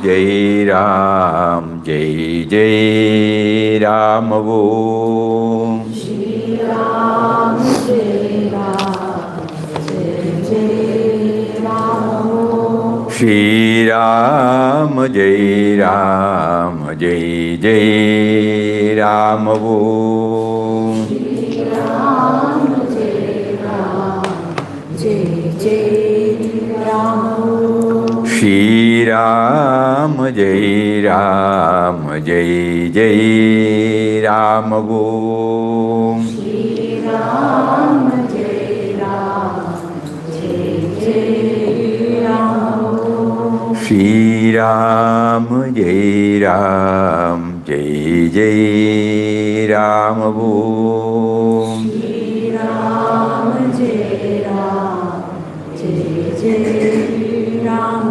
Jai Ram, Jai Jai Ram Om. Shri Ram, Jai Ram, Jai Jai Ram. Shri Ram, Jai Ram, Jai Jai Ram Om. Shri Ram, Jai Ram, Jai Jai Ram. Shri Ram, Jai Ram, Jai Jai Ram Om. Shri Ram, Jai Ram, Jai Jai Ram. Shri Ram, Jai Ram, Jai Jai Ram Om. Shri Ram, Jai Ram, Jai Jai Ram.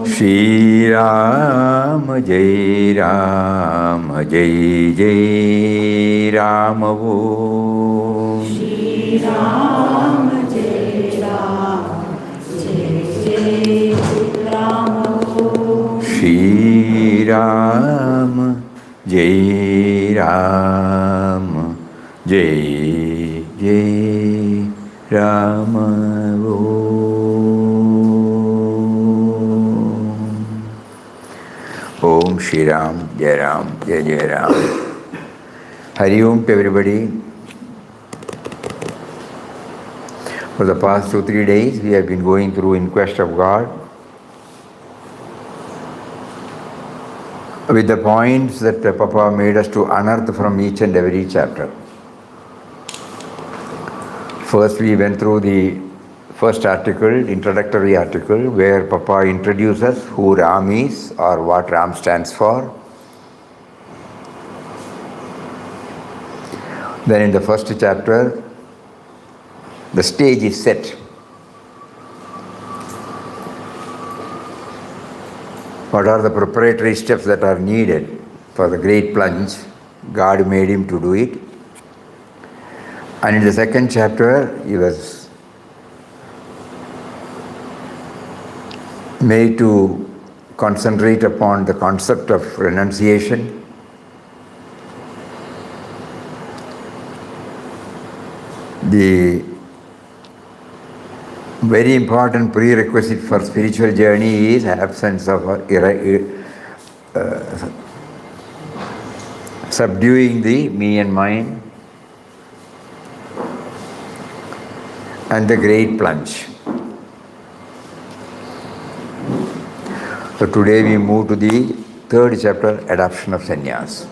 Shri Ram, Jai Ram, Jai Jai Ram Om. Shri Ram, Jai Ram, Jai Jai Ram. Shri Ram, Jai Ram, Jai Jai Ram Om. Om Shri Ram, Jai Ram, Jai Jai Ram. Hari Om to everybody. For the past 2-3 days, we have been going through In Quest of God with the points that Papa made us to unearth from each and every chapter. First, we went through the first article, introductory article, where Papa introduces who Ram is or what Ram stands for. Then in the first chapter, the stage is set. What are the preparatory steps that are needed for the great plunge? God made him to do it. And in the second chapter, he was made to concentrate upon the concept of renunciation. The very important prerequisite for spiritual journey is absence of subduing the me and mine and the great plunge. So today we move to the third chapter, adoption of sannyas.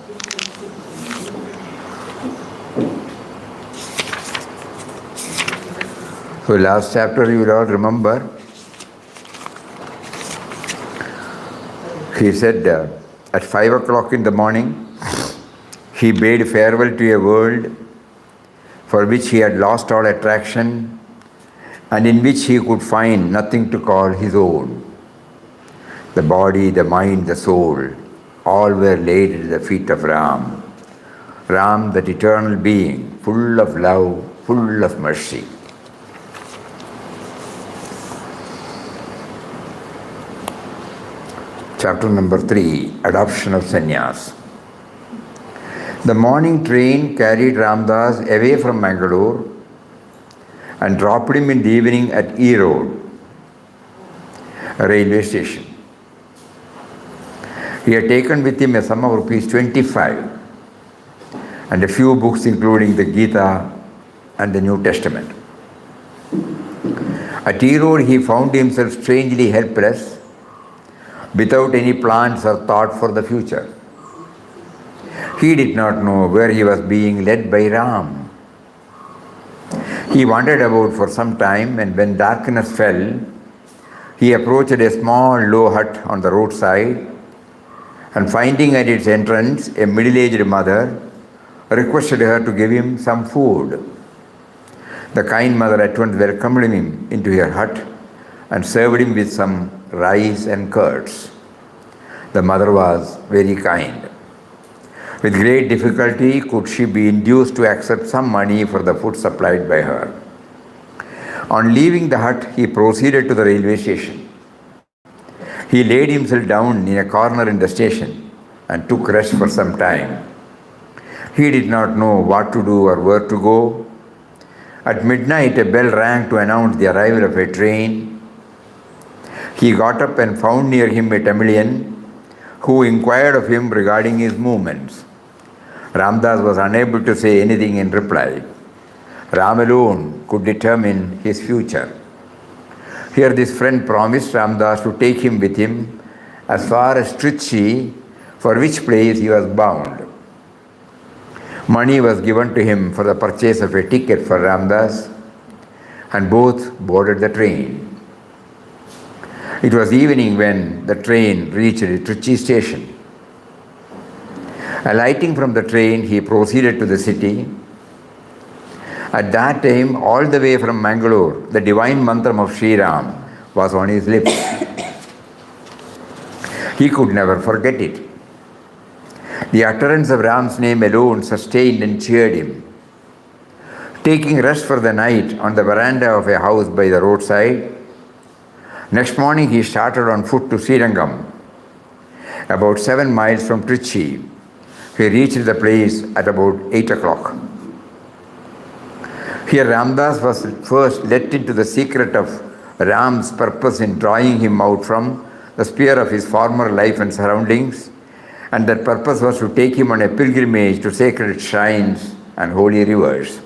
So last chapter you will all remember, he said at 5 o'clock in the morning, he bade farewell to a world for which he had lost all attraction and in which he could find nothing to call his own. The body, the mind, the soul, all were laid at the feet of Ram. Ram, that eternal being, full of love, full of mercy. Chapter number 3, Adoption of Sannyas. The morning train carried Ramdas away from Mangalore and dropped him in the evening at E Road, a railway station. He had taken with him a sum of rupees 25 and a few books including the Gita and the New Testament. At E Road he found himself strangely helpless, without any plans or thought for the future. He did not know where he was being led by Ram. He wandered about for some time, and when darkness fell, he approached a small low hut on the roadside, and finding at its entrance a middle-aged mother, requested her to give him some food. The kind mother at once welcomed him into her hut and served him with some rice and curds. The mother was very kind. With great difficulty could she be induced to accept some money for the food supplied by her. On leaving the hut, he proceeded to the railway station. He laid himself down in a corner in the station and took rest for some time. He did not know what to do or where to go. At midnight, a bell rang to announce the arrival of a train. He got up and found near him a Tamilian who inquired of him regarding his movements. Ramdas was unable to say anything in reply. Ram alone could determine his future. Here this friend promised Ramdas to take him with him as far as Trichy, for which place he was bound. Money was given to him for the purchase of a ticket for Ramdas, and both boarded the train. It was evening when the train reached Trichy station. Alighting from the train, he proceeded to the city. At that time, all the way from Mangalore, the divine mantram of Sri Ram was on his lips. He could never forget it. The utterance of Ram's name alone sustained and cheered him. Taking rest for the night on the veranda of a house by the roadside, next morning he started on foot to Srirangam. About 7 miles from Trichy, he reached the place at about 8 o'clock. Here Ramdas was first let into the secret of Ram's purpose in drawing him out from the sphere of his former life and surroundings, and that purpose was to take him on a pilgrimage to sacred shrines and holy rivers.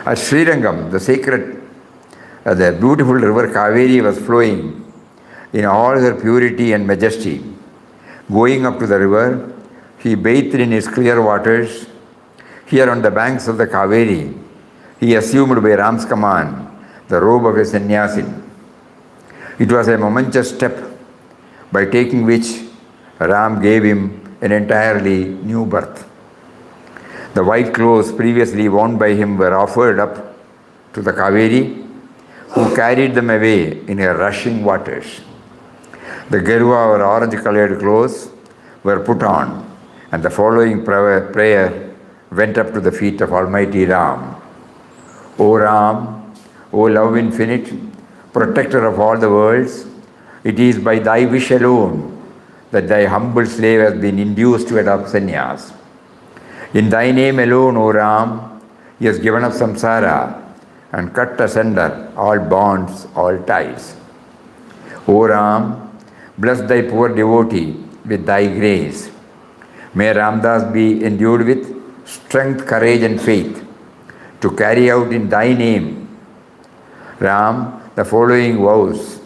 At Srirangam, the beautiful river Kaveri was flowing in all her purity and majesty. Going up to the river, he bathed in its clear waters. Here on the banks of the Kaveri, he assumed by Ram's command the robe of a sannyasin. It was a momentous step by taking which Ram gave him an entirely new birth. The white clothes previously worn by him were offered up to the Kaveri, who carried them away in her rushing waters. The Gerua or orange-colored clothes were put on, and the following prayer went up to the feet of Almighty Ram. O Ram, O love infinite, protector of all the worlds, it is by thy wish alone that thy humble slave has been induced to adopt sannyas. In thy name alone, O Ram, he has given up samsara and cut asunder all bonds, all ties. O Ram, bless thy poor devotee with thy grace. May Ramdas be endued with strength, courage and faith to carry out in thy name, Ram, the following vows,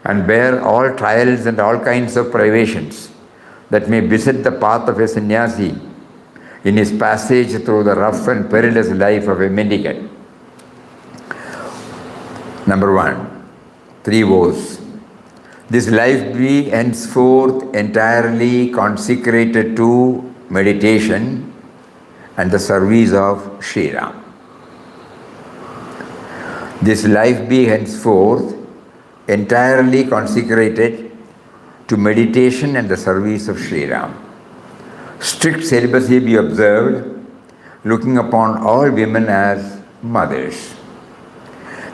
and bear all trials and all kinds of privations that may beset the path of a sannyasi in his passage through the rough and perilous life of a mendicant. Number 1, 3 vows. This life be henceforth entirely consecrated to meditation and the service of Sri Ram. This life be henceforth entirely consecrated to meditation and the service of Sri Ram. Strict celibacy be observed, looking upon all women as mothers.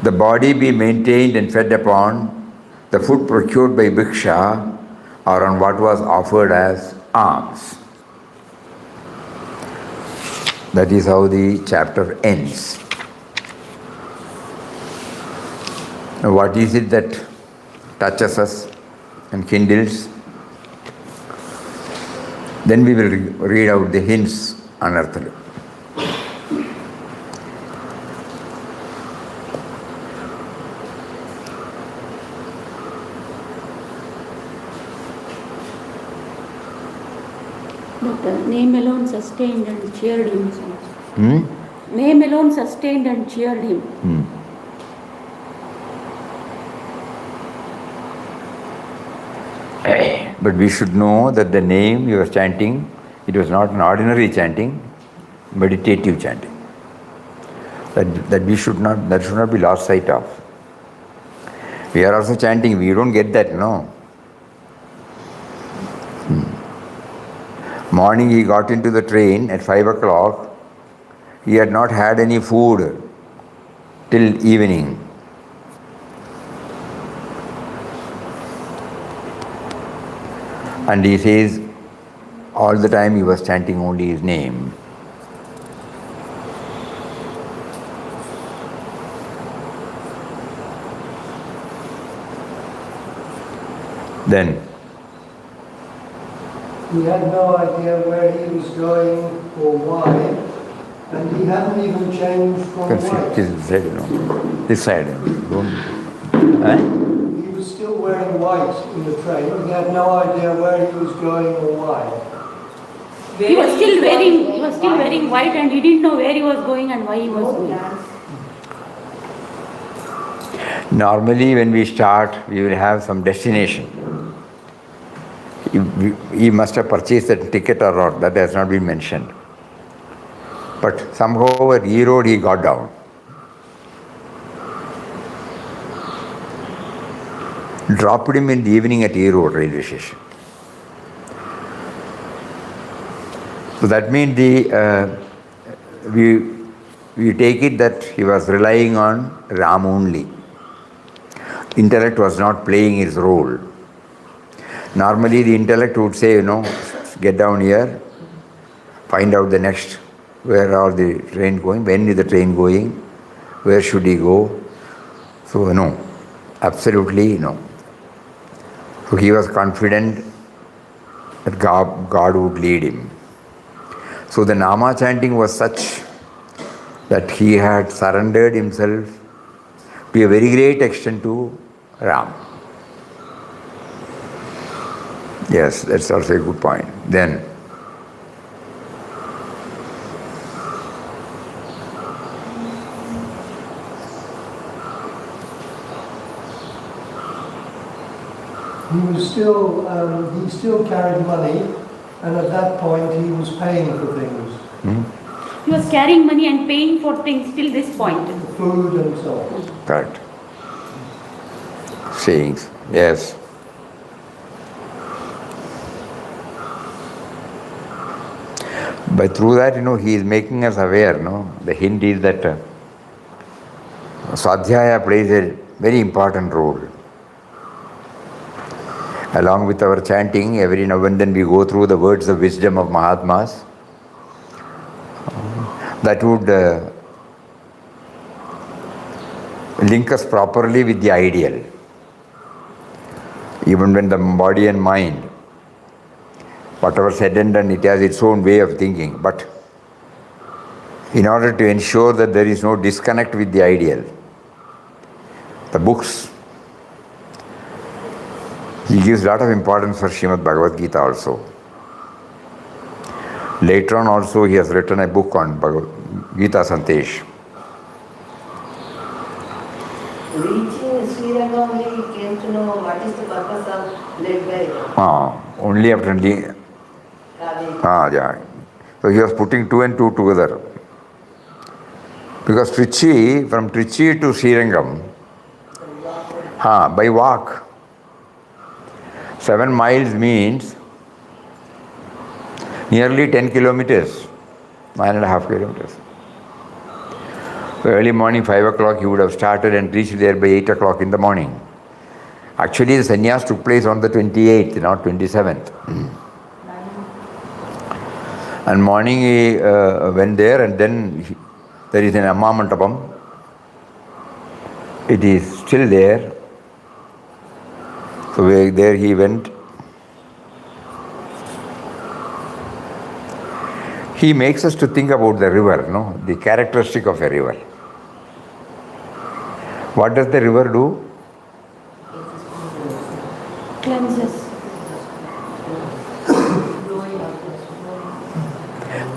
The body be maintained and fed upon the food procured by bhiksha or on what was offered as alms. That is how the chapter ends. Now, what is it that touches us and kindles? Then we will read out the hints unearthed. But name alone sustained and cheered him. Name alone sustained and cheered him. But we should know that the name you are chanting, it was not an ordinary chanting, meditative chanting. That should not be lost sight of. We are also chanting, we don't get that, no. Morning he got into the train at 5 o'clock. He had not had any food till evening. And he says all the time he was chanting only his name. Then he had no idea where he was going or why, and he hadn't even changed from white. This side, this side. He was still wearing white in the train. He had no idea where he was going or why. He was still wearing white, and he didn't know where he was going and why he was going. Normally when we start, we will have some destination. He must have purchased a ticket or not, that has not been mentioned. But somehow at E Road he got down. Dropped him in the evening at E Road railway station. So that means we take it that he was relying on Ram only. Intellect was not playing his role. Normally the intellect would say, get down here, find out the next, where are the train going, when is the train going, where should he go. So no, absolutely no. So he was confident that God would lead him. So the Nama chanting was such that he had surrendered himself to a very great extent to Ram. Yes, that's also a good point. Then, he still carried money, and at that point he was paying for things. He was carrying money and paying for things till this point. Food and so on. correct. Sayings, yes. But through that, he is making us aware, the hint is that Swadhyaya plays a very important role. Along with our chanting, every now and then we go through the words of wisdom of Mahatmas. That would link us properly with the ideal. Even when the body and mind, whatever said and done, it has its own way of thinking. But in order to ensure that there is no disconnect with the ideal, the books, he gives a lot of importance for Srimad Bhagavad Gita also. Later on also he has written a book on Bhagavad Gita Santesh. Reaching Sri Lanka only he came to know what is the purpose of led by Only after yeah. So he was putting two and two together. Because from Trichy to Srirangam, by walk, 7 miles means nearly 10 kilometers, 9.5 kilometers. So early morning, 5 o'clock, he would have started and reached there by 8 o'clock in the morning. Actually, the sannyas took place on the 28th, not 27th. And morning he went there, and then there is an Amma Mantapam. It is still there. So there he went. He makes us to think about the river, the characteristic of a river. What does the river do? Cleanses.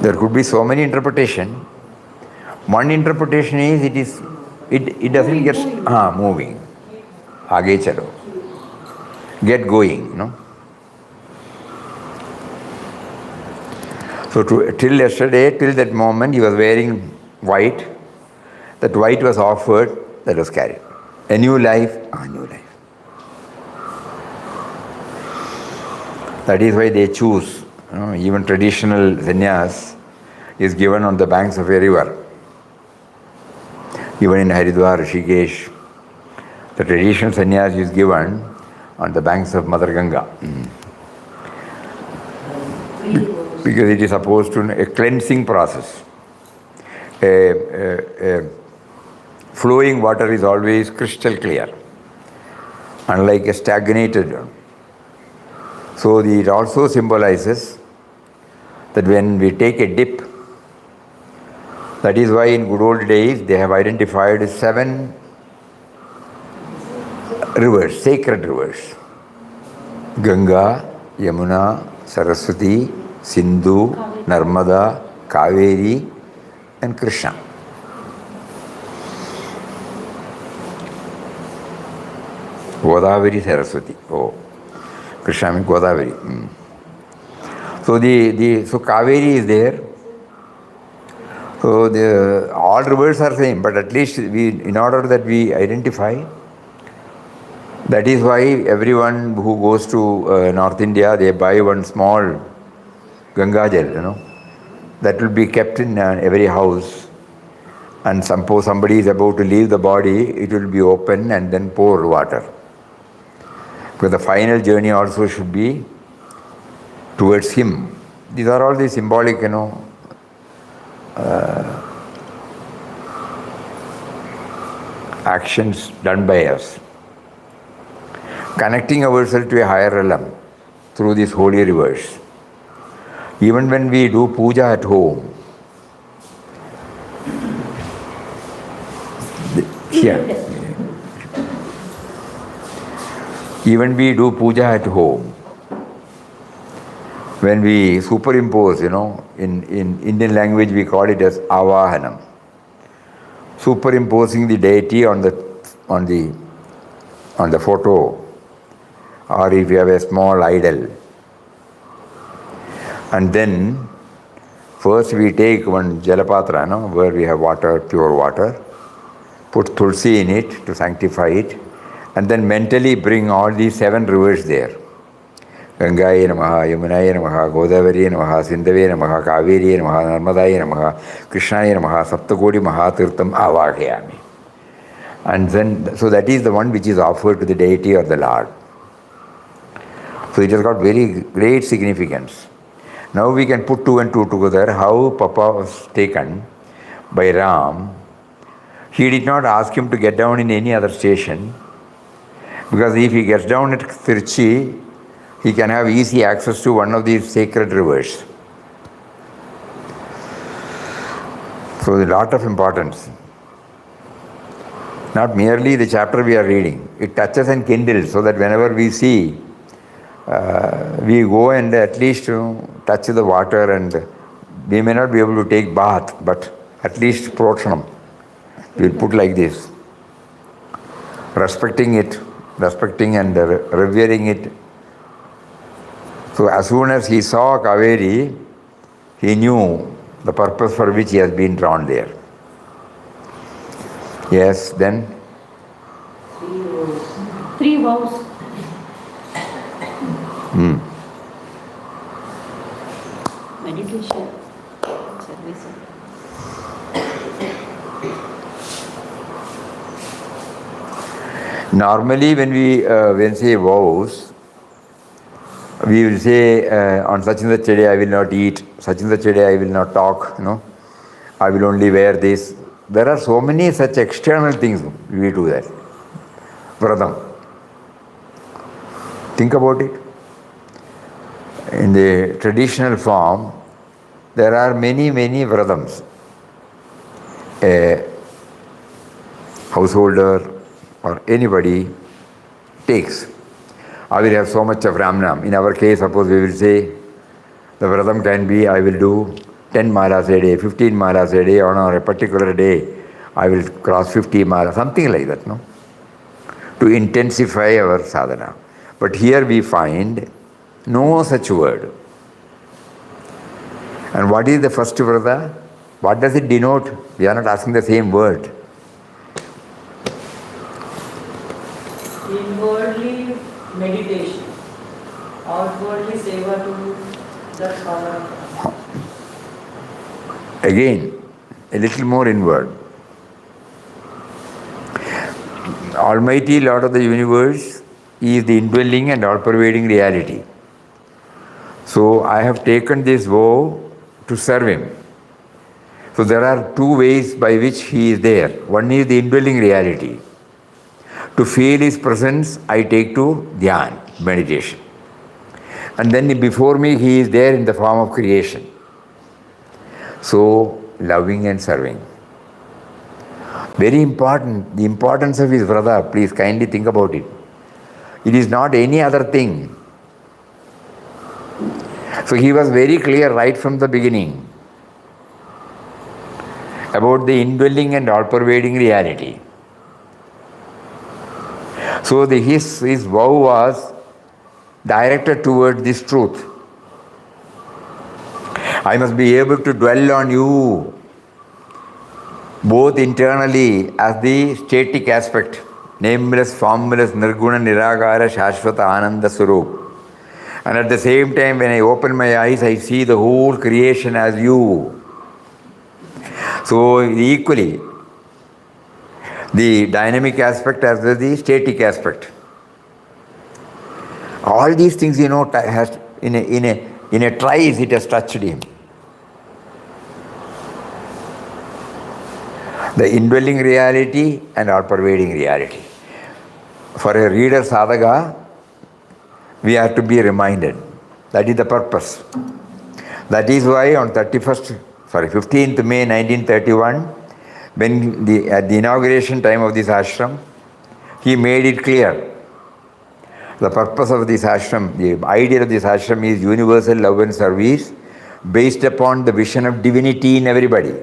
There could be so many interpretations. One interpretation is it doesn't get moving. Aage chalo. Get going, So till yesterday, till that moment, he was wearing white. That white was offered, that was carried. A new life, a new life. That is why they choose. Even traditional sannyas is given on the banks of a river. Even in Haridwar, Rishikesh, the traditional sannyas is given on the banks of Mother Ganga. because it is opposed to a cleansing process. A flowing water is always crystal clear, unlike a stagnated one. So it also symbolizes that when we take a dip, that is why in good old days they have identified 7 rivers, sacred rivers. Ganga, Yamuna, Saraswati, Sindhu, Narmada, Kaveri and Krishna. Godavari, Saraswati. Oh, Krishna means Godavari. So so Kaveri is there. So all rivers are same, but at least in order that we identify, that is why everyone who goes to North India, they buy one small Ganga Jal, that will be kept in every house. And suppose somebody is about to leave the body, it will be open and then pour water. Because the final journey also should be towards him. These are all the symbolic, actions done by us. Connecting ourselves to a higher realm through these holy rivers. Even when we do puja at home, here. Even we do puja at home, when we superimpose, in Indian language we call it as avahanam. Superimposing the deity on the photo, or if you have a small idol. And then first we take one jalapatra, where we have water, pure water, put tulsi in it to sanctify it, and then mentally bring all these 7 rivers there. Gangaya Namaha, Yamunaya Namaha, Godavari Namaha, Sindhave Namaha, Kaveri Namaha, Narmadaya Namaha, Krishnaya Namaha, Saptakoti Mahatirtham Avahayami. And then, so that is the one which is offered to the deity or the Lord. So it has got very great significance. Now we can put 2 and 2 together, how Papa was taken by Ram. He did not ask him to get down in any other station, because if he gets down at Tirchi, he can have easy access to one of these sacred rivers. So a lot of importance. Not merely the chapter we are reading, it touches and kindles, so that whenever we see, we go and at least touch the water, and we may not be able to take bath, but at least protsanam. We will put like this. Respecting and revering it. So as soon as he saw Kaveri, he knew the purpose for which he has been drawn there. Yes, then? 3 vows. Meditation. Service. Normally when we say vows, we will say on such and such a day I will not eat, such and such a day I will not talk, I will only wear this. There are so many such external things we do that. Vradam. Think about it. In the traditional form, there are many vradams. A householder or anybody takes. I will have so much of Ramnam. In our case, suppose we will say, the vradam can be, I will do 10 malas a day, 15 malas a day, on a particular day, I will cross 50 malas, something like that, to intensify our sadhana. But here we find no such word. And what is the first vrata? What does it denote? We are not asking the same word. Inwardly meditation, outwardly seva to the power. Again, a little more inward. Almighty Lord of the universe is the indwelling and all-pervading reality. So I have taken this vow to serve him. So there are two ways by which he is there. One is the indwelling reality. To feel his presence, I take to dhyan, meditation. And then before me, he is there in the form of creation. So, loving and serving. Very important, the importance of his brother, please kindly think about it. It is not any other thing. So he was very clear right from the beginning about the indwelling and all-pervading reality. So his vow was directed toward this truth. I must be able to dwell on you both internally as the static aspect, nameless, formless, nirguna, niragara, shashvata, ananda surup. And at the same time, when I open my eyes, I see the whole creation as you. So equally, the dynamic aspect as well as the static aspect. All these things, has in a trice it has touched him. The indwelling reality and all-pervading reality. For a reader sadhaka, we have to be reminded. That is the purpose. That is why on 15th May 1931, when at the inauguration time of this ashram, he made it clear. The purpose of this ashram, the idea of this ashram is universal love and service based upon the vision of divinity in everybody.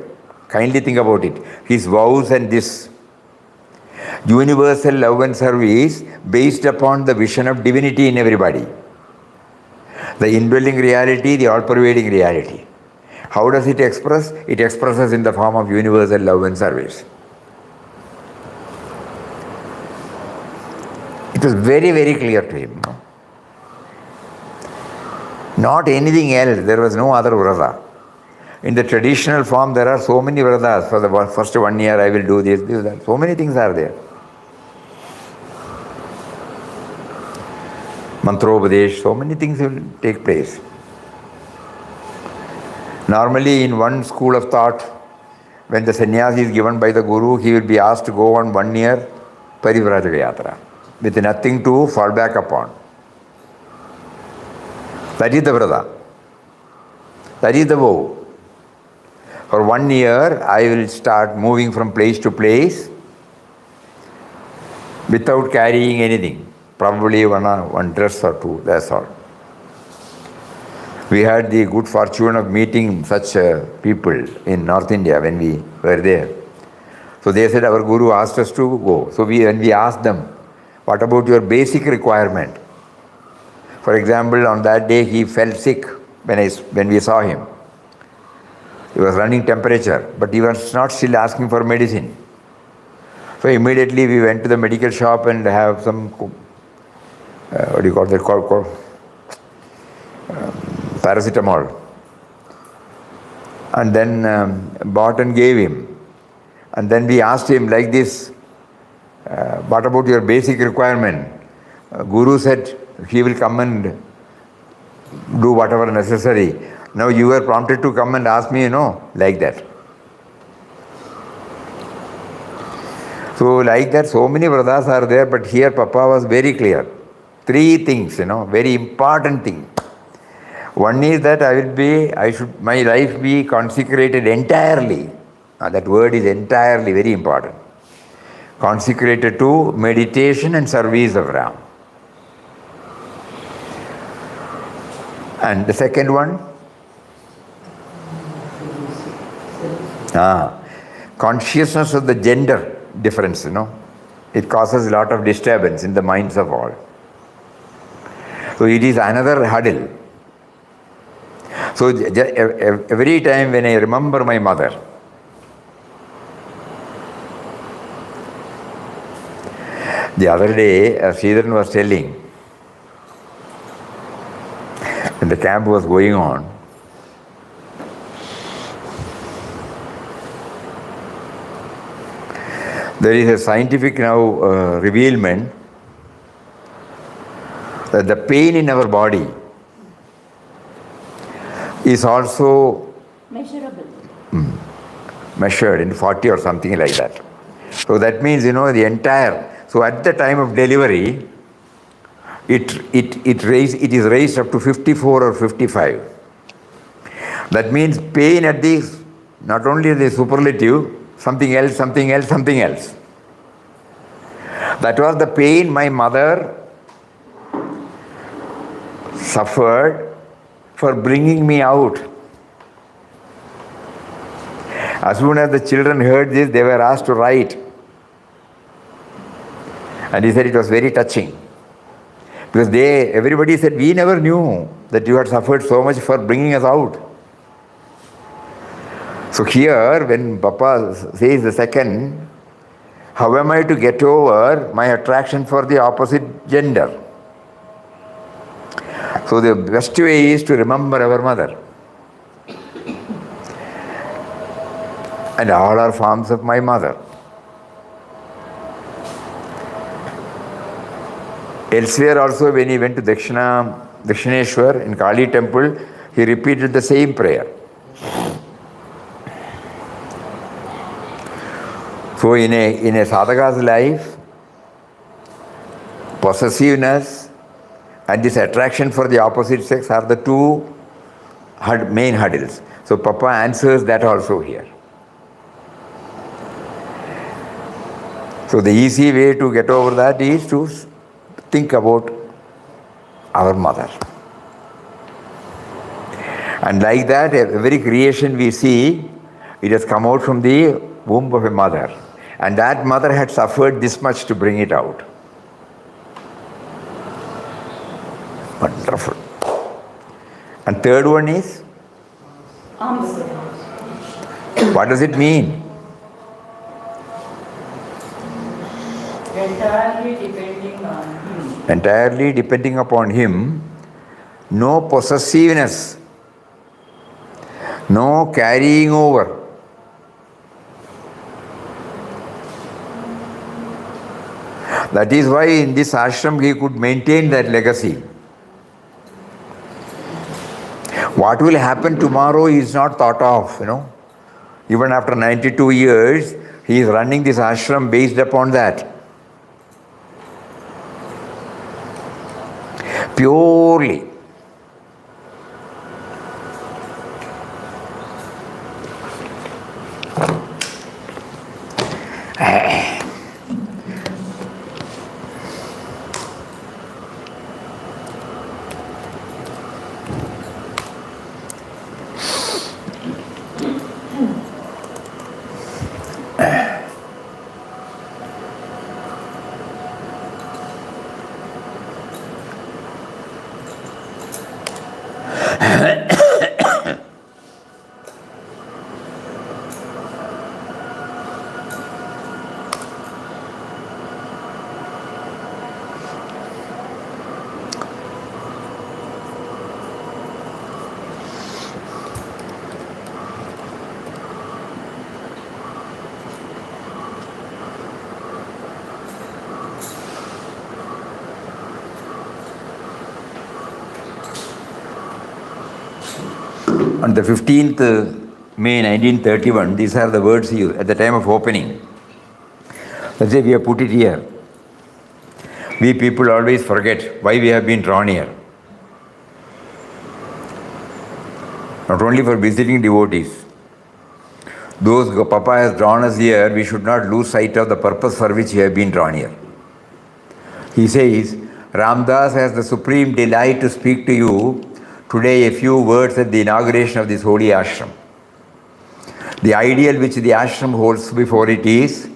Kindly think about it. His vows and this universal love and service based upon the vision of divinity in everybody. The indwelling reality, the all-pervading reality. How does it express? It expresses in the form of universal love and service. It was very, very clear to him. No? Not anything else. There was no other vrata. In the traditional form, there are so many vratas. For the first 1 year, I will do this, that. So many things are there. Mantropadesh, so many things will take place. Normally, in one school of thought, when the sannyasi is given by the Guru, he will be asked to go on 1 year Parivrajaka Yatra with nothing to fall back upon. That is the vrata. That is the vow. For 1 year, I will start moving from place to place without carrying anything. Probably one dress or two, that's all. We had the good fortune of meeting such people in North India when we were there. So they said our Guru asked us to go. So when we asked them, what about your basic requirement? For example, on that day he fell sick when we saw him. He was running temperature, but he was not still asking for medicine. So immediately we went to the medical shop and have some, what do you call that, paracetamol. And then bought and gave him. And then we asked him like this, what about your basic requirement? Guru said he will come and do whatever necessary. Now you were prompted to come and ask me, like that. So like that, so many vratas are there, but here Papa was very clear. 3 things, very important thing. One is that my life be consecrated entirely. That word is entirely very important. Consecrated to meditation and service of Ram. And the second one? Consciousness of the gender difference, It causes a lot of disturbance in the minds of all. So it is another hurdle. So every time when I remember my mother, the other day, Sridharan was telling, when the camp was going on, there is a scientific now revealment that the pain in our body is also Measurable. measured in 40 or something like that. So that means, the entire, so at the time of delivery, it is raised up to 54 or 55. That means pain at the, not only the superlative, something else, something else, something else. That was the pain my mother suffered for bringing me out. As soon as the children heard this, they were asked to write. And he said it was very touching. Because everybody said, we never knew that you had suffered so much for bringing us out. So here, when Papa says the second, how am I to get over my attraction for the opposite gender? So the best way is to remember our mother. And all are forms of my mother. Elsewhere also, when he went to Dakshineshwar in Kali temple, he repeated the same prayer. So in a sadhaka's life, possessiveness and this attraction for the opposite sex are the two main hurdles. So Papa answers that also here. So the easy way to get over that is to think about our mother. And like that, every creation we see, it has come out from the womb of a mother. And that mother had suffered this much to bring it out. Wonderful. And third one is? Arms. What does it mean? Entirely depending on him. Entirely depending upon him, no possessiveness, no carrying over. That is why in this ashram he could maintain that legacy. What will happen tomorrow is not thought of, Even after 92 years, he is running this ashram based upon that. Purely. On the 15th May 1931, these are the words he used at the time of opening. Let's say we have put it here. We people always forget why we have been drawn here. Not only for visiting devotees. Those Papa has drawn us here, we should not lose sight of the purpose for which we have been drawn here. He says, Ramdas has the supreme delight to speak to you today a few words at the inauguration of this holy ashram. The ideal which the ashram holds before it is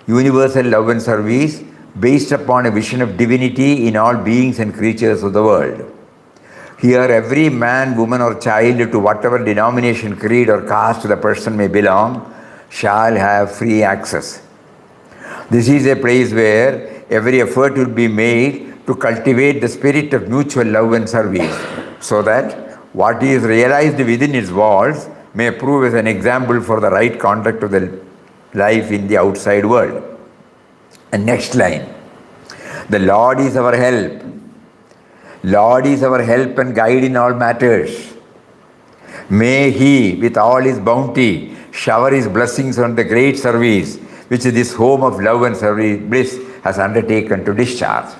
universal love and service based upon a vision of divinity in all beings and creatures of the world. Here every man, woman or child, to whatever denomination, creed or caste the person may belong, shall have free access. This is a place where every effort will be made to cultivate the spirit of mutual love and service, so that what is realized within its walls may prove as an example for the right conduct of the life in the outside world. And next line, the Lord is our help. Lord is our help and guide in all matters. May he, with all his bounty, shower his blessings on the great service which this home of love and service bliss has undertaken to discharge.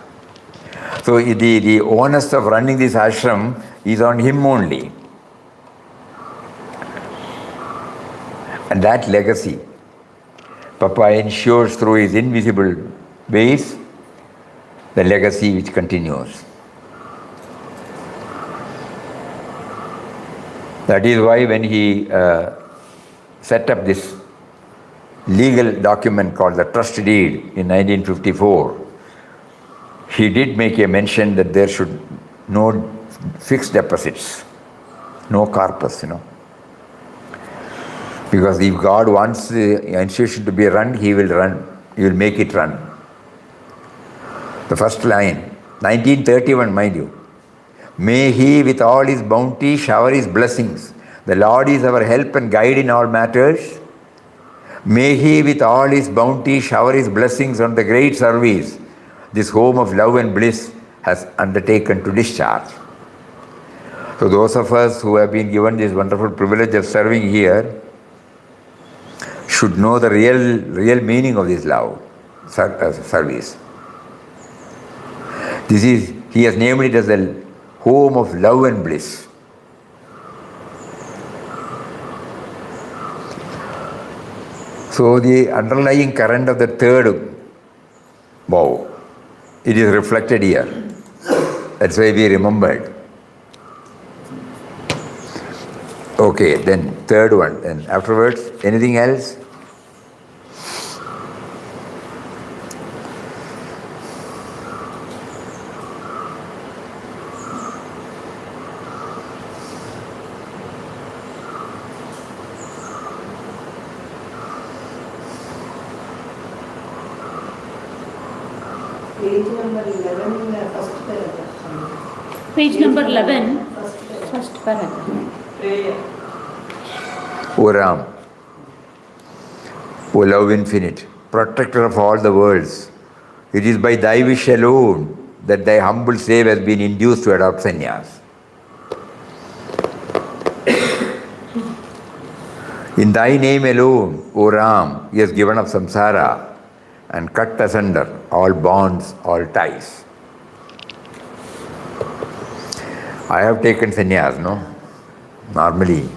So the onus of running this ashram is on him only. And that legacy, Papa ensures through his invisible ways the legacy which continues. That is why when he set up this legal document called the trust deed in 1954, he did make a mention that there should no fixed deposits, no corpus, Because if God wants the institution to be run, he will make it run. The first line, 1931, mind you. May he with all his bounty shower his blessings. The Lord is our help and guide in all matters. May he with all his bounty shower his blessings on the great service this home of love and bliss has undertaken to discharge. So those of us who have been given this wonderful privilege of serving here should know the real meaning of this love service. He has named it as the home of love and bliss. So the underlying current of the third vow, it is reflected here. That's why we remembered. Okay, then third one. Then afterwards, anything else? Page number 11, first paragraph. Page number 11, First first paragraph. Prayer. O Ram, O love infinite, protector of all the worlds, it is by thy wish alone that thy humble slave has been induced to adopt sannyas. In thy name alone, O Ram, he has given up samsara and cut asunder all bonds, all ties. I have taken sannyas, no? Normally.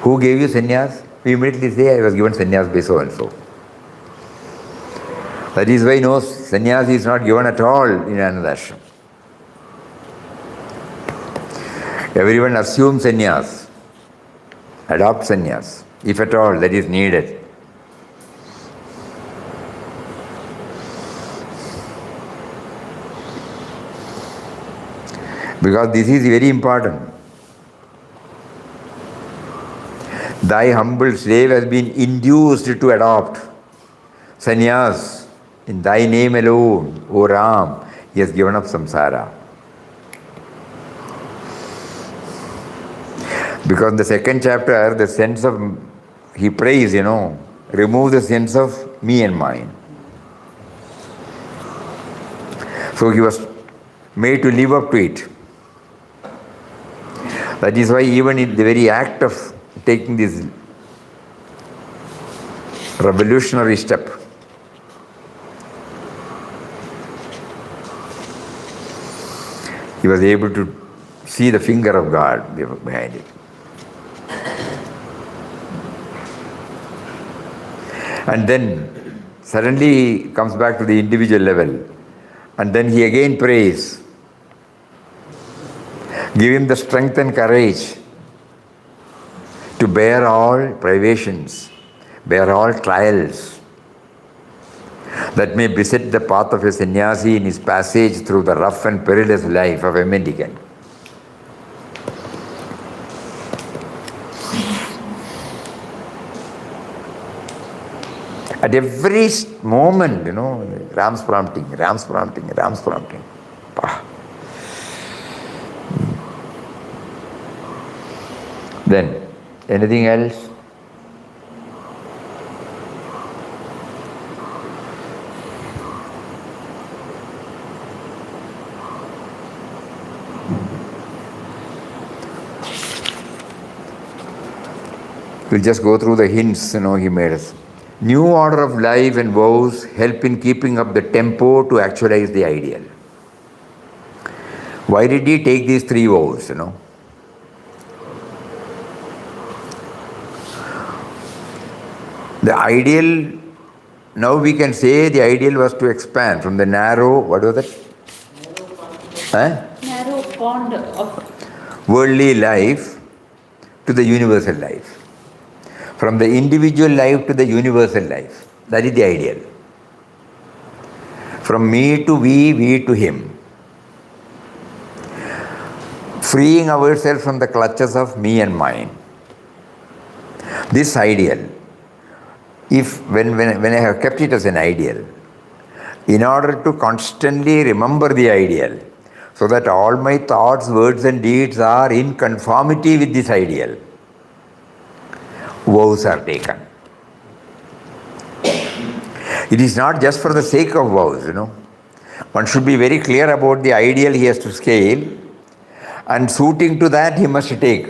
Who gave you sannyas? We immediately say, I was given sannyas by so and so. That is why no sannyas is not given at all in Anandashram. Everyone assumes sannyas, adopt sannyas, if at all that is needed. Because this is very important. Thy humble slave has been induced to adopt sannyas in thy name alone, O Ram. He has given up samsara. Because in the second chapter, the sense of, he prays, remove the sense of me and mine. So he was made to live up to it. That is why even in the very act of taking this revolutionary step, he was able to see the finger of God behind it. And then suddenly he comes back to the individual level. And then he again prays. Give him the strength and courage to bear all privations, bear all trials that may beset the path of a sannyasi in his passage through the rough and perilous life of a mendicant. At every moment, Ram's prompting. Then, anything else? We'll just go through the hints, he made us. New order of life and vows help in keeping up the tempo to actualize the ideal. Why did he take these 3 vows, The ideal, now we can say the ideal was to expand from the narrow, what was it? Narrow pond of Worldly life to the universal life. From the individual life to the universal life. That is the ideal. From me to we, we to him. Freeing ourselves from the clutches of me and mine. This ideal, when I have kept it as an ideal, in order to constantly remember the ideal, so that all my thoughts, words and deeds are in conformity with this ideal, vows are taken. It is not just for the sake of vows, One should be very clear about the ideal he has to scale, and suiting to that he must take.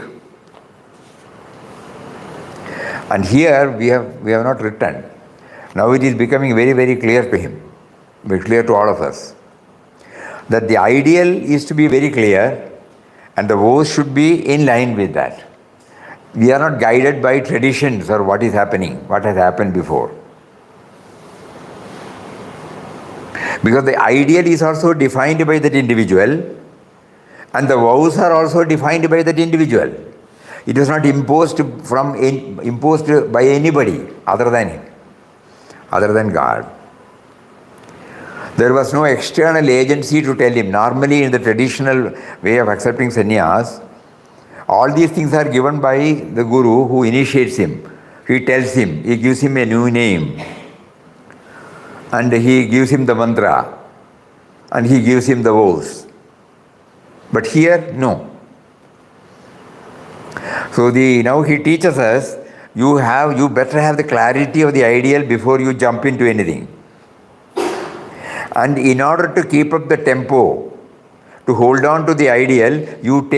And here we have not written. Now it is becoming very, very clear to him, very clear to all of us, that the ideal is to be very clear and the vows should be in line with that. We are not guided by traditions or what is happening, what has happened before. Because the ideal is also defined by that individual and the vows are also defined by that individual. It was not imposed by anybody other than God. There was no external agency to tell him. Normally in the traditional way of accepting sannyas, all these things are given by the guru who initiates him. He tells him, he gives him a new name and he gives him the mantra and he gives him the vows. But here, no. So now he teaches us, you better have the clarity of the ideal before you jump into anything. And in order to keep up the tempo, to hold on to the ideal, you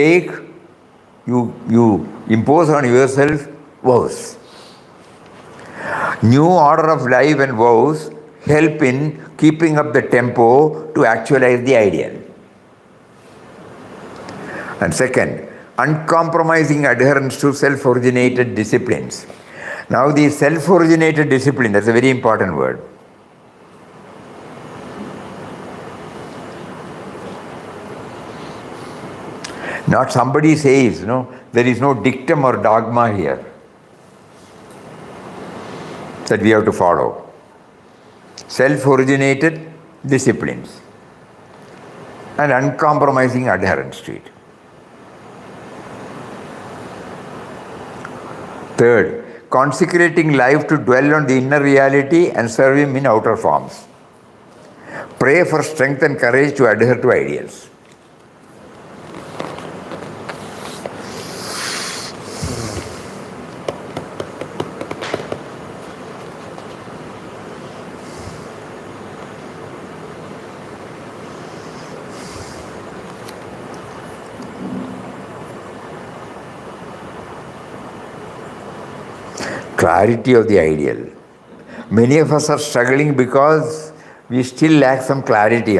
impose on yourself vows. New order of life and vows help in keeping up the tempo to actualize the ideal. And second, uncompromising adherence to self-originated disciplines. Now the self-originated discipline, that's a very important word. Not somebody says, there is no dictum or dogma here that we have to follow. Self-originated disciplines and uncompromising adherence to it. Third, consecrating life to dwell on the inner reality and serve him in outer forms. Pray for strength and courage to adhere to ideals. Clarity of the ideal. Many of us are struggling because we still lack some clarity,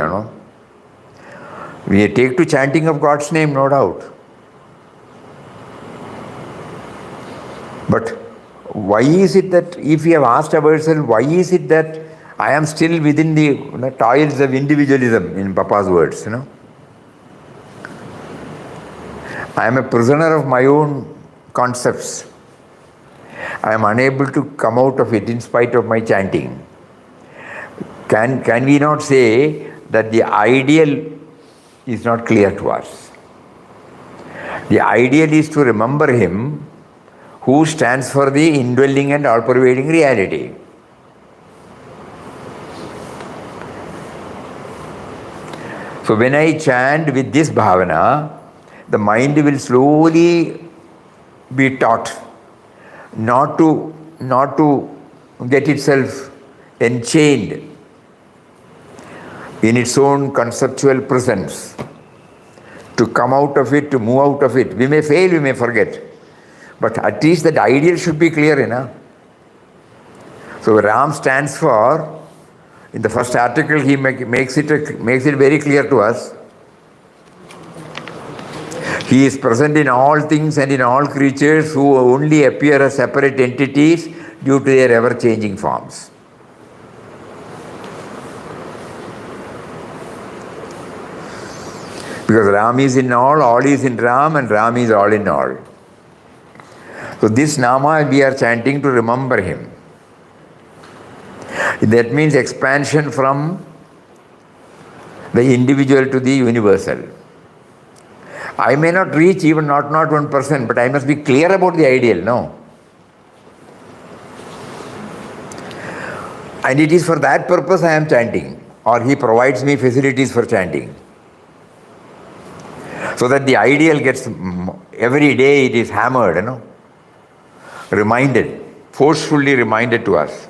We take to chanting of God's name, no doubt. But why is it that, if we have asked ourselves, why is it that I am still within the toils of individualism, in Papa's words, I am a prisoner of my own concepts. I am unable to come out of it in spite of my chanting. Can we not say that the ideal is not clear to us? The ideal is to remember him who stands for the indwelling and all-pervading reality. So when I chant with this bhavana, the mind will slowly be taught not to get itself enchained in its own conceptual presence, to come out of it, to move out of it. We may fail, we may forget, But at least that ideal should be clear enough. So Ram stands for, in the first article he makes it very clear to us. He is present in all things and in all creatures who only appear as separate entities due to their ever-changing forms. Because Ram is in all is in Ram, and Ram is all in all. So this Nama we are chanting to remember him. That means expansion from the individual to the universal. I may not reach even not 1%, but I must be clear about the ideal, no? And it is for that purpose I am chanting, or he provides me facilities for chanting. So that the ideal gets, every day it is hammered, reminded, forcefully reminded to us.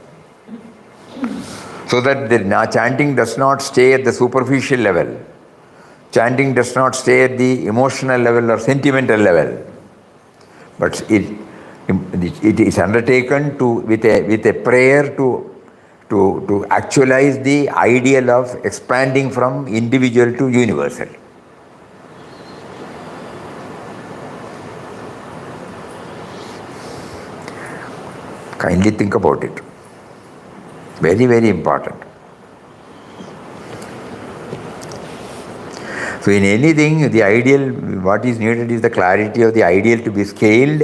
So that the chanting does not stay at the superficial level. Chanting does not stay at the emotional level or sentimental level. But it is undertaken with a prayer to actualize the ideal of expanding from individual to universal. Kindly think about it. Very, very important. So in anything, the ideal, what is needed is the clarity of the ideal to be scaled,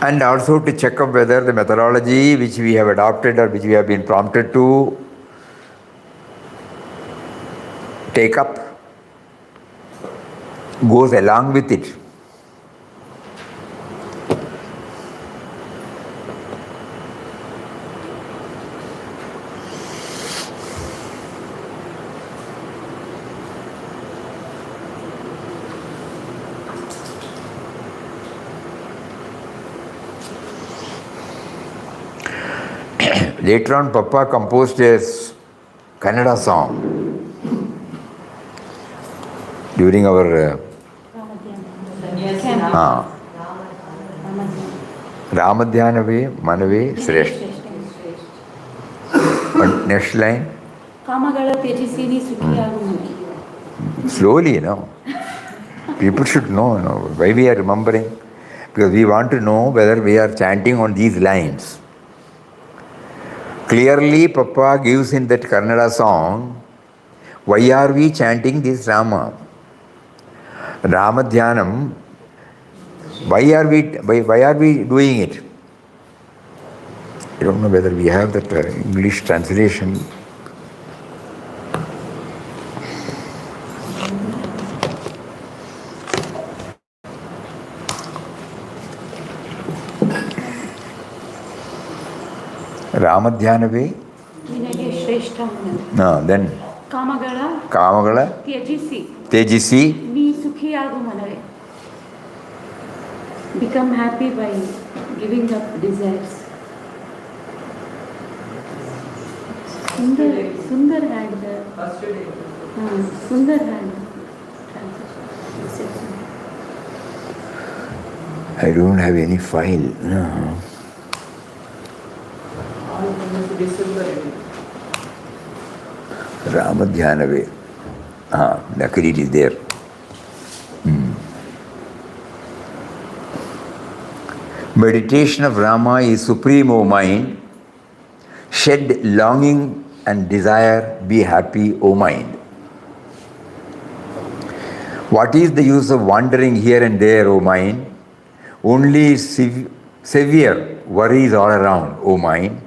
and also to check up whether the methodology which we have adopted or which we have been prompted to take up goes along with it. Later on, Papa composed a Kannada song during our Ramadhyanave Manave Shreshth. Next line. Kamagala Tejasini Sukhiyagu. Slowly, people should know, why we are remembering. Because we want to know whether we are chanting on these lines. Clearly, Papa gives in that Kannada song, why are we chanting this Rama? Ramadhyanam, why are we doing it? I don't know whether we have that English translation. Ramadhyanave? No, then Kamagala Tejisi Me Sukhiyagu Manave. Become happy by giving up desires. Sundar had the Sundar had translation. I don't have any file. No. Ramadhyanave. Luckily it is there. Meditation of Rama is supreme, O mind. Shed longing and desire, be happy, O mind. What is the use of wandering here and there, O mind? Only severe worries all around, O mind.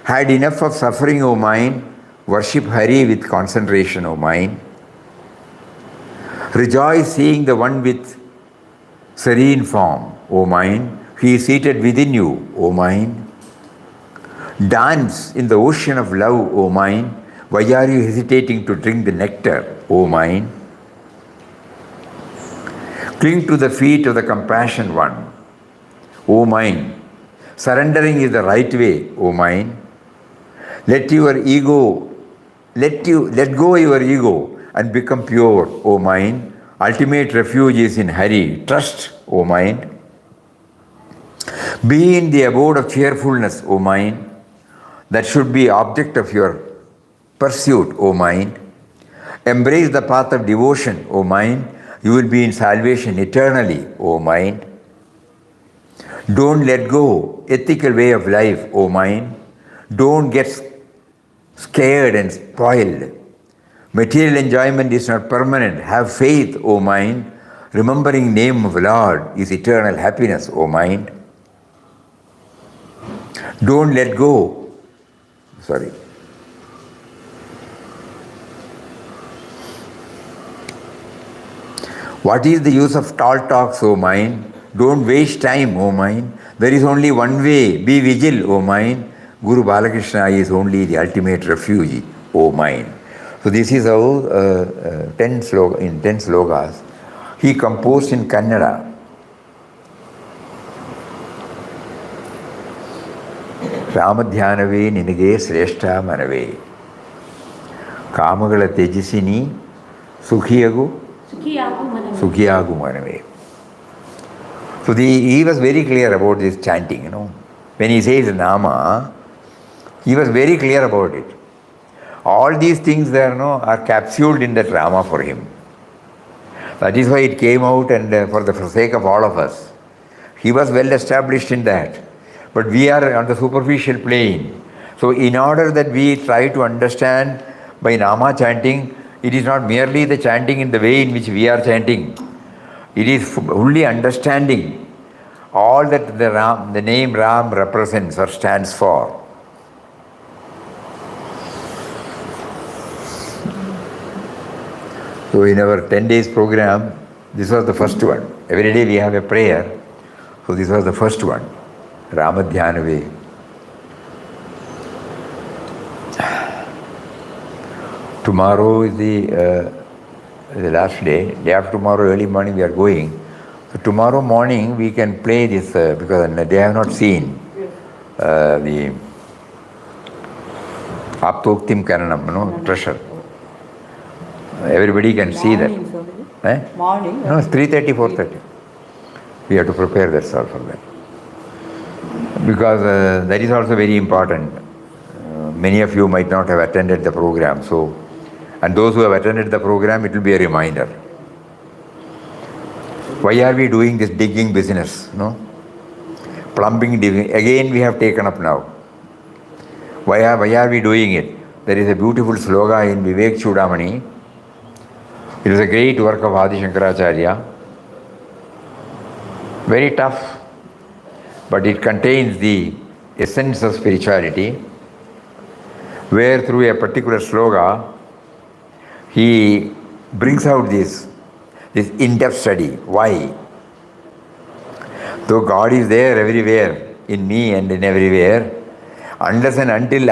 Had enough of suffering, O mind. Worship Hari with concentration, O mind. Rejoice seeing the one with serene form, O mind. He is seated within you, O mind. Dance in the ocean of love, O mind. Why are you hesitating to drink the nectar, O mind? Cling to the feet of the compassion one, O mind. Surrendering is the right way, O mind. Let go your ego and become pure, O mind. Ultimate refuge is in Hari. Trust, O mind. Be in the abode of cheerfulness, O mind. That should be object of your pursuit, O mind. Embrace the path of devotion, O mind. You will be in salvation eternally, O mind. Don't let go ethical way of life, O mind. Don't get scared and spoiled. Material enjoyment is not permanent. Have faith, O mind. Remembering name of Lord is eternal happiness, O mind. Don't let go. Sorry. What is the use of tall talks, O mind? Don't waste time, O mind. There is only one way. Be vigil, O mind. Guru Balakrishna is only the ultimate refuge, O mind. So this is how 10 slokas he composed in Kannada. ರಾಮಧ್ಯಾನವೇ ನಿನಗೆ ಶ್ರೇಷ್ಠ ಮನವೇ ಕಾಮಗಳ ತ್ಯಜಿಸಿ ನೀ ಸುಖಿಯಾಗು ಮನವೇ. So he was very clear about this chanting, When he says Nama, he was very clear about it. All these things there, are capsuled in that Rama for him. That is why it came out, and for the sake of all of us. He was well established in that. But we are on the superficial plane. So in order that we try to understand by Nama chanting, it is not merely the chanting in the way in which we are chanting. It is fully understanding all that the name Ram represents or stands for. So in our 10 days program, this was the first one. Every day we have a prayer. So this was the first one. Ramadhyanave. Tomorrow is the last day. Day after tomorrow, early morning we are going. So tomorrow morning we can play this because they have not seen the Aptoktim Karanam, treasure. Everybody can see that. Morning? No, it's 3:30, 4:30. We have to prepare that all for that. Because that is also very important. Many of you might not have attended the program, and those who have attended the program, it will be a reminder. Why are we doing this digging business? Plumbing, digging. Again we have taken up now. Why are we doing it? There is a beautiful sloga in Vivek Chudamani. It is a great work of Adi Shankaracharya. Very tough, but it contains the essence of spirituality, where through a particular sloga, he brings out this in-depth study. Why? Though God is there everywhere, in me and in everywhere, unless and until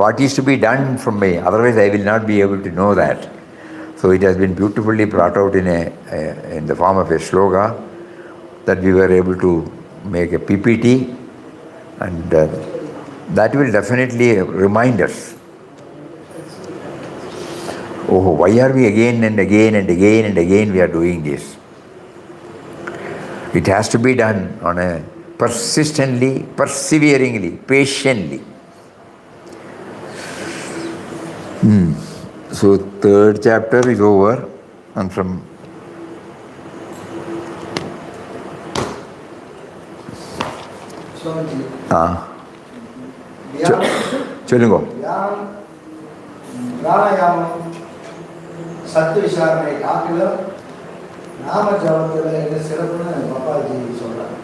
what is to be done from me, otherwise I will not be able to know that. So it has been beautifully brought out in the form of a sloga that we were able to make a PPT, and that will definitely remind us. Oh, why are we again and again and again and again we are doing this? It has to be done on a persistently, perseveringly, patiently. So 3rd chapter is over, and from சொல்லுங்க. பிராணாயாமம் சத்து விசாரணை காட்டிலும் நாம ஜபத்தில் என்ன சிறப்புன்னு பாப்பாஜி சொல்றாங்க.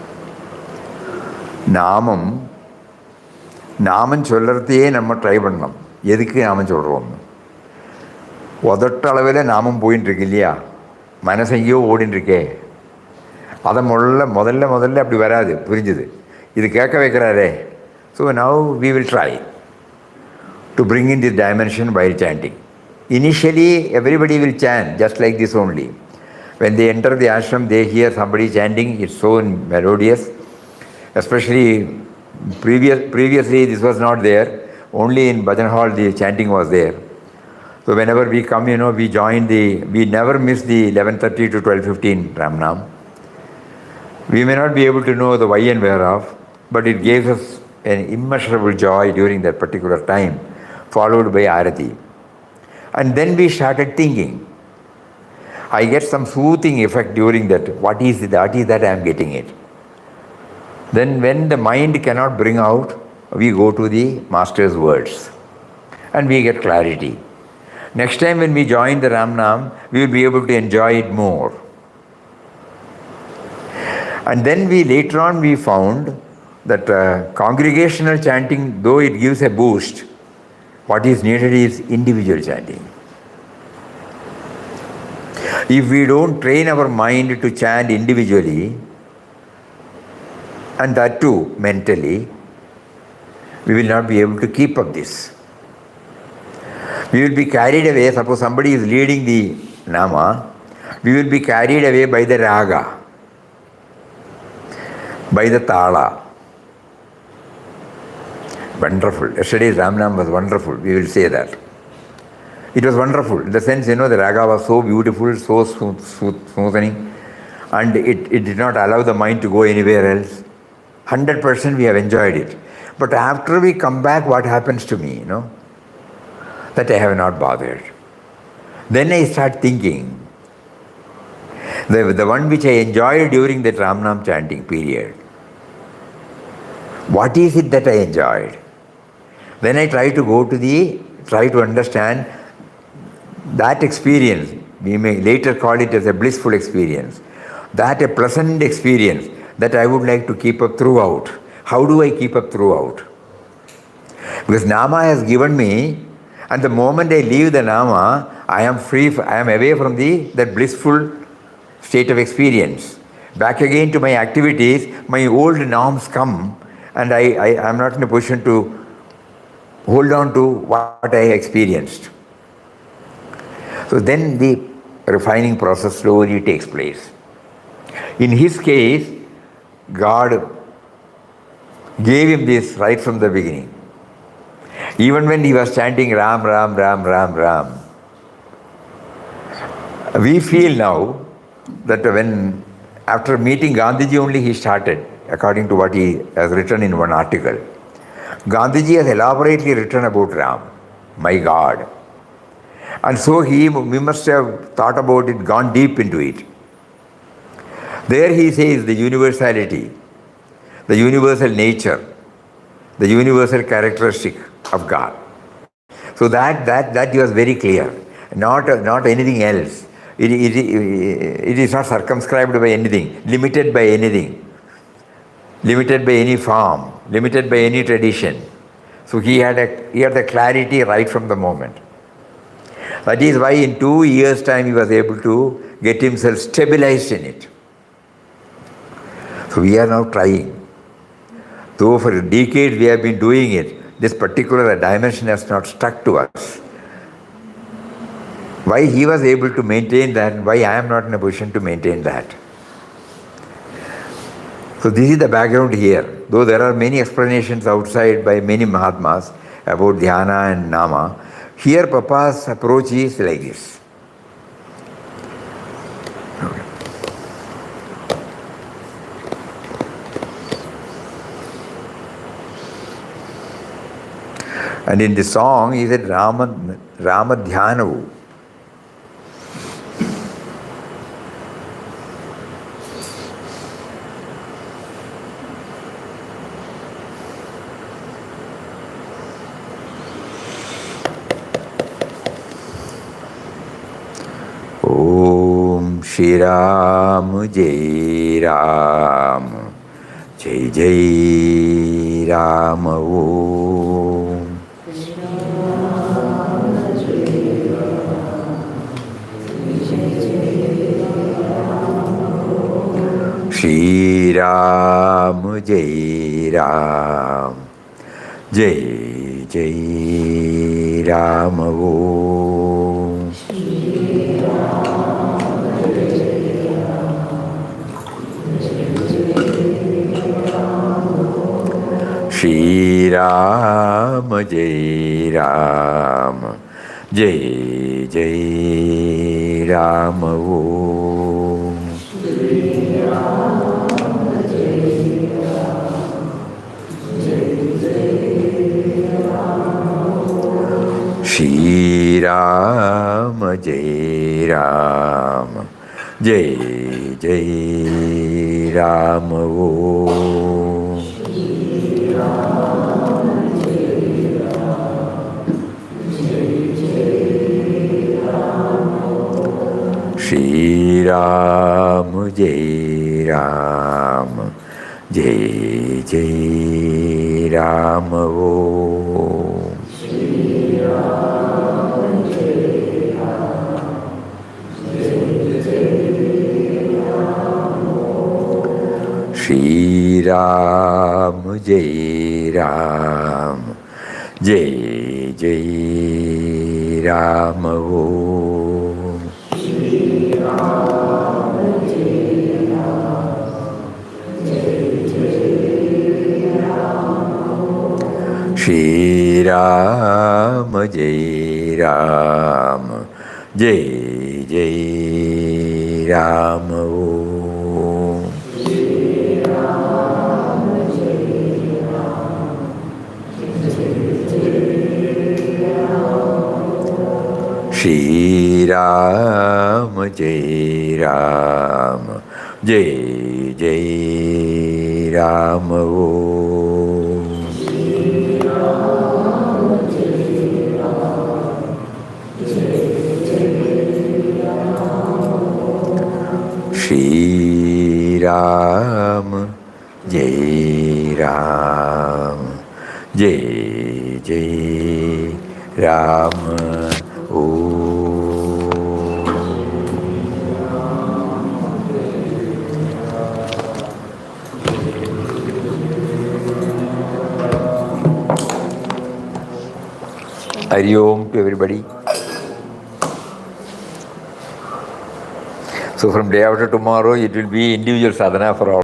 நாமம் சொல்கிறதையே நம்ம ட்ரை பண்ணணும். எதுக்கு நாமம் சொல்கிறோம்? உதட்டளவில் நாமம் போயின்னு இருக்கு இல்லையா, மனசெங்கேயோ ஓடின்னு இருக்கே, அதை முதல்ல அப்படி வராது, புரிஞ்சுது. இது கேட்க வைக்கிறாரே. So now we will try to bring in this dimension while chanting. Initially, everybody will chant just like this only. When they enter the ashram, they hear somebody chanting. It's so melodious. Especially previously, this was not there. Only in bhajan hall the chanting was there. So whenever we come, we we never miss the 11:30 to 12:15 Ramnam. We may not be able to know the why and whereof, but it gives us an immeasurable joy during that particular time, followed by Arati. And then we started thinking. I get some soothing effect during that. What is that I am getting it? Then when the mind cannot bring out, we go to the Master's words and we get clarity. Next time when we join the Ramnam, we will be able to enjoy it more. And then later on we found that congregational chanting, though it gives a boost, what is needed is individual chanting. If we don't train our mind to chant individually, and that too mentally, we will not be able to keep up this. We will be carried away. Suppose somebody is leading the Nama, we will be carried away by the Raga, by the Tala. Wonderful. Yesterday's Ramnam was wonderful. We will say that. It was wonderful. In the sense, the Raga was so beautiful, so smoothing, and it did not allow the mind to go anywhere else. 100% we have enjoyed it. But after we come back, what happens to me, that I have not bothered. Then I start thinking, the one which I enjoyed during that Ramnam chanting period, what is it that I enjoyed? Then I try to understand that experience. We may later call it as a blissful experience. That a pleasant experience that I would like to keep up throughout. How do I keep up throughout? Because Nama has given me, and the moment I leave the Nama, I am free, I am away from that blissful state of experience. Back again to my activities, my old norms come, and I am not in a position to hold on to what I experienced. So then the refining process slowly takes place. In his case, God gave him this right from the beginning. Even when he was chanting Ram, Ram, Ram, Ram, Ram, we feel now that when after meeting Gandhiji only he started, according to what he has written in one article. Gandhiji has elaborately written about Ram, my God. And so we must have thought about it, gone deep into it. There he says the universality, the universal nature, the universal characteristic of God. So that was very clear, not anything else. It is not circumscribed by anything, limited by anything, limited by any form, limited by any tradition. So he had the clarity right from the moment. That is why in 2 years' time he was able to get himself stabilized in it. So we are now trying. Though for decades we have been doing it, this particular dimension has not stuck to us. Why he was able to maintain that, why I am not in a position to maintain that. So this is the background here. Though there are many explanations outside by many Mahatmas about Dhyana and Nama, here Papa's approach is like this. Okay. And in the song he said Rama Dhyanavu. Shri Ram Jai Ram Jai Jai Ram Om Shri Ram Jai Ram Jai Jai Ram Om Shri Ram Jai Ram Jai Jai Ram Om. Shri Ram Jai Ram, Jai Jai Ram Om. Shri Ram Jai Ram, Jai Jai Ram Om. Shri Ram Jai Ram, Jai Jai Ram Om. Shri Ram Jai Ram, Jai Jai Ram Om. Shri Ram Jai Ram, Jai Jai Ram Om. Shri Ram Jai Ram, Jai Jai Ram Om. Hari Om to everybody. So from day after tomorrow, it will be individual sadhana for all.